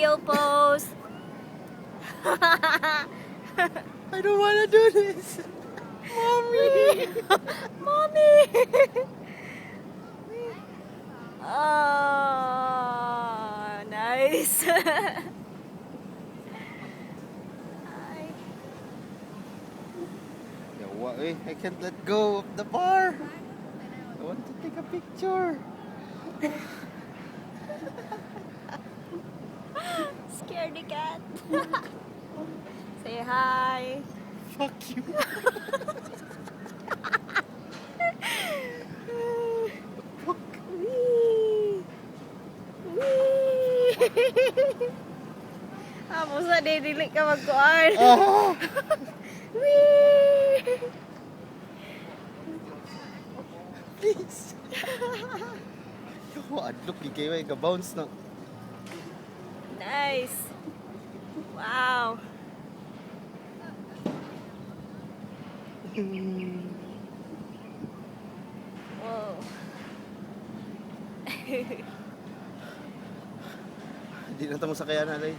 Slow pose. I don't wanna do this. Mommy! Mommy! Oh, nice. Ay. Yawa, I can't let go of the bar. I want to take a picture. Scaredy cat. Say hi. Fuck you. Fuck. Wee! Wee! Amo sa dili ka magkuan. Ah! Wee! Please. Yawa, adlok kayo ay ka-bounce na. Nice. Wow. Whoa. Hindi na ito mo sakayan, alay.